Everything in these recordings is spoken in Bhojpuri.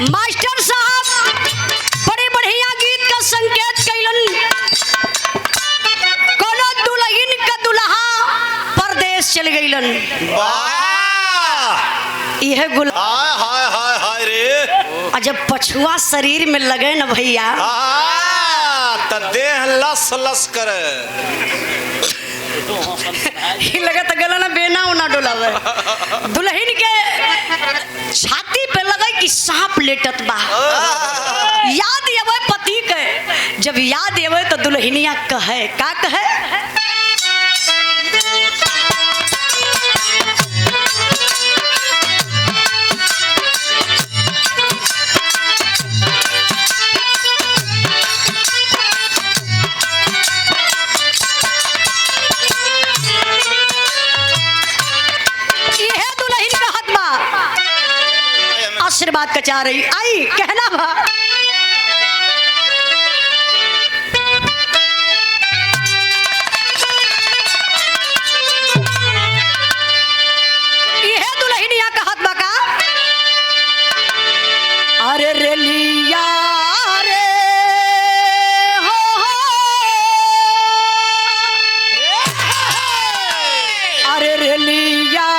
मास्टर साहब बड़े बढ़िया गीत का संकेत कैलन। कोनो दुल्हन का दुल्हा परदेश चल गईलन। यह गुलाब हाय हाय हाय रे। जब पछुआ शरीर में लगे न भैया त देह लस लस करे। लगा तो गला ना बेना उना डोलावे। दुल्हन के छाती पे लगे कि सांप लेटत बा। याद आवे पति के, जब याद आवे तो दुल्हनिया कहे का कहे आशीर्वाद का चाह रही आई कहना भा। यह दुल्हनिया का हाथ बका। अरे रेलिया रे हो अरे रेलिया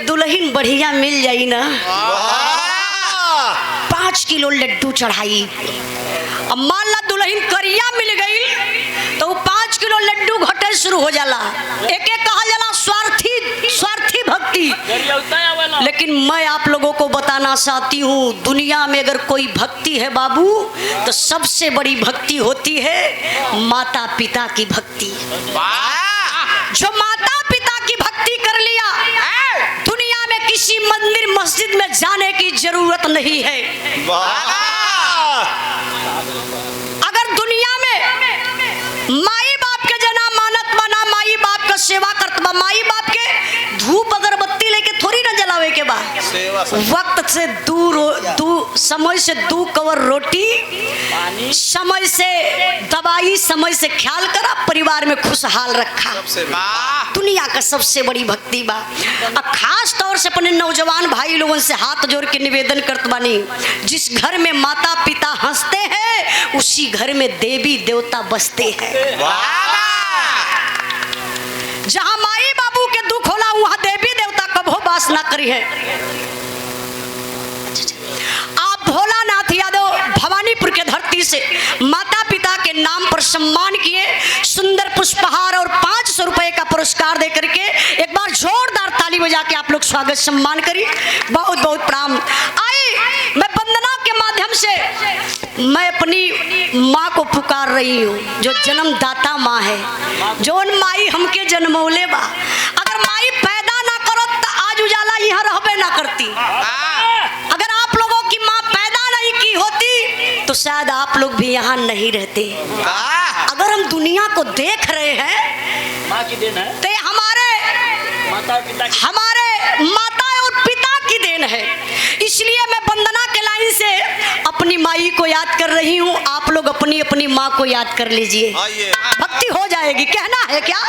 दुल्हन बढ़िया मिल जाई ना 5 किलो लड्डू चढ़ाई। अब मान ला दुल्हन करिया मिल गई तो 5 किलो लड्डू घटे शुरू हो जाला। एक एक कहा जाला स्वार्थी भक्ति। लेकिन मैं आप लोगों को बताना चाहती हूँ दुनिया में अगर कोई भक्ति है बाबू तो सबसे बड़ी भक्ति होती है माता पिता की भक्ति। जो माता पिता की भक्ति कर लिया दुनिया में किसी मंदिर मस्जिद में जाने की जरूरत नहीं है। अगर दुनिया में माई बाप के जना मानत माना माई बाप का सेवा करता माई बाप के धूप अगरबत्ती लेके थोड़ी ना जलावे के बाद वक्त से समय से 2 कवर रोटी समय से दवाई समय से ख्याल करा परिवार में खुशहाल रखा दुनिया का सबसे बड़ी भक्ति बा। खास तौर से अपने नौजवान भाई लोगों से हाथ जोड़ के निवेदन करत बानी जिस घर में माता पिता हंसते हैं उसी घर में देवी देवता बसते हैं। जहां माई बाबू के दुख होला वहां देवी देवता कभो वास ना करी है। आप भोलानाथ यादव भवानीपुर के धरती से माता पिता के नाम पर सम्मान किए सुंदर पुष्पहार और 500 रुपए का पुरस्कार दे करके एक बार जोरदार ताली बजा के आप लोग स्वागत सम्मान करिए। बहुत बहुत प्रणाम। आइए मैं वंदना के माध्यम से मैं अपनी माँ को पुकार रही हूँ जो जन्मदाता माँ है जो माई हमके जन्मौले बा। अगर माई पैदा ना करो तो आज उजाला यहाँ रहबे ना करती। अगर आप लोगों की माँ पैदा नहीं की होती तो शायद आप लोग भी यहाँ नहीं रहते। अगर हम दुनिया को देख रहे हैं माँ की देन है तो हमारे माता और पिता की देन है। इसलिए मैं वंदना के लाइन से अपनी माई को याद कर रही हूँ, आप लोग अपनी अपनी माँ को याद कर लीजिए, आइए भक्ति हो जाएगी। कहना है क्या?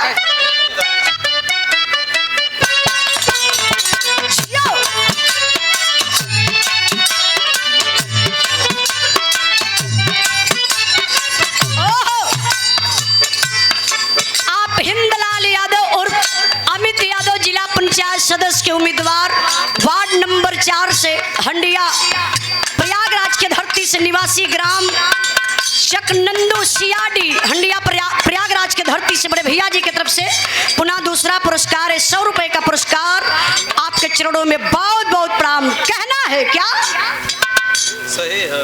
आप हिंदलाल यादव और अमित यादव जिला पंचायत सदस्य के उम्मीदवार वार्ड नंबर 4 से हंडिया प्रयागराज के धरती से निवासी ग्राम चकनंदू सियाडी हंडिया प्रयागराज के धरती से बड़े भैया जी की तरफ से पुनः दूसरा पुरस्कार है 100 रुपए का पुरस्कार। आपके चरणों में बहुत बहुत प्रणाम। कहना है क्या? सही है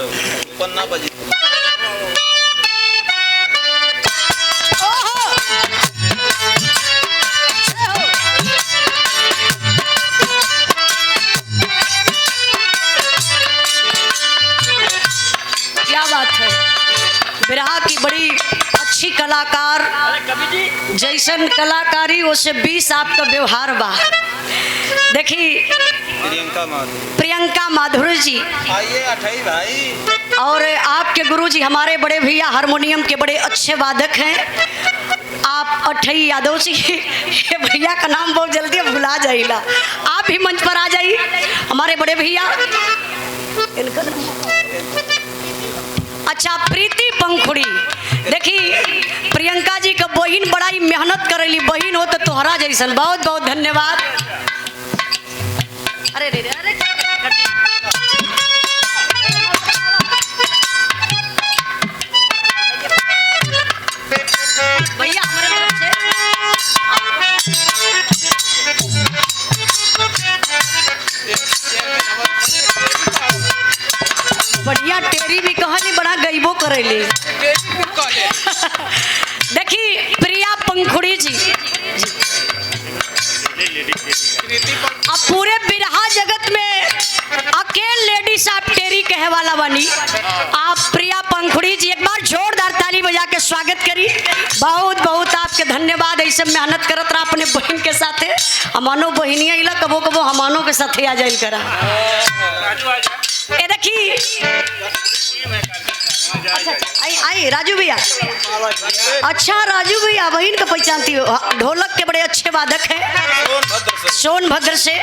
पन्ना बजी क्या बात है। बिरहा की बड़ी अच्छी कलाकार जैसन कलाकारी वैसे 20 आपका व्यवहार बा। देखी प्रियंका माधुरी जी आइए अठाई भाई और आपके गुरुजी हमारे बड़े भैया हारमोनियम के बड़े अच्छे वादक हैं आप अठई यादव जी। ये भैया का नाम बहुत जल्दी भुला जाइला, आप भी मंच पर आ जाइए हमारे बड़े भैया। इनका अच्छा प्रीति पंखुड़ी। देखी प्रियंका जी का बहन बड़ा ही मेहनत करेली, बहन हो तो तोहरा जैसन। बहुत बहुत धन्यवाद। अरे रे रे अरे भैया हमारे तरफ से बढ़िया टेरी भी कहली बड़ा गईबो करेली। देखी प्रिया पंखुड़ी जी अब पूरे बिरहा जगत में अकेले लेडीज आप टेरी कहे वाला बनी। आप प्रिया पंखुड़ी जी एक बार जोरदार ताली बजा के स्वागत करी। बहुत बहुत आपके धन्यवाद। ऐसे मेहनत करत रहा अपने बहन के साथे। हमानो बहनिया इला कबो कबो हमानो के साथे आ जाइल करा। ए देखी अच्छा आई राजू भैया। अच्छा राजू भैया बहन का पहचानती हो, ढोलक के बड़े अच्छे वादक हैं सोनभद्र से।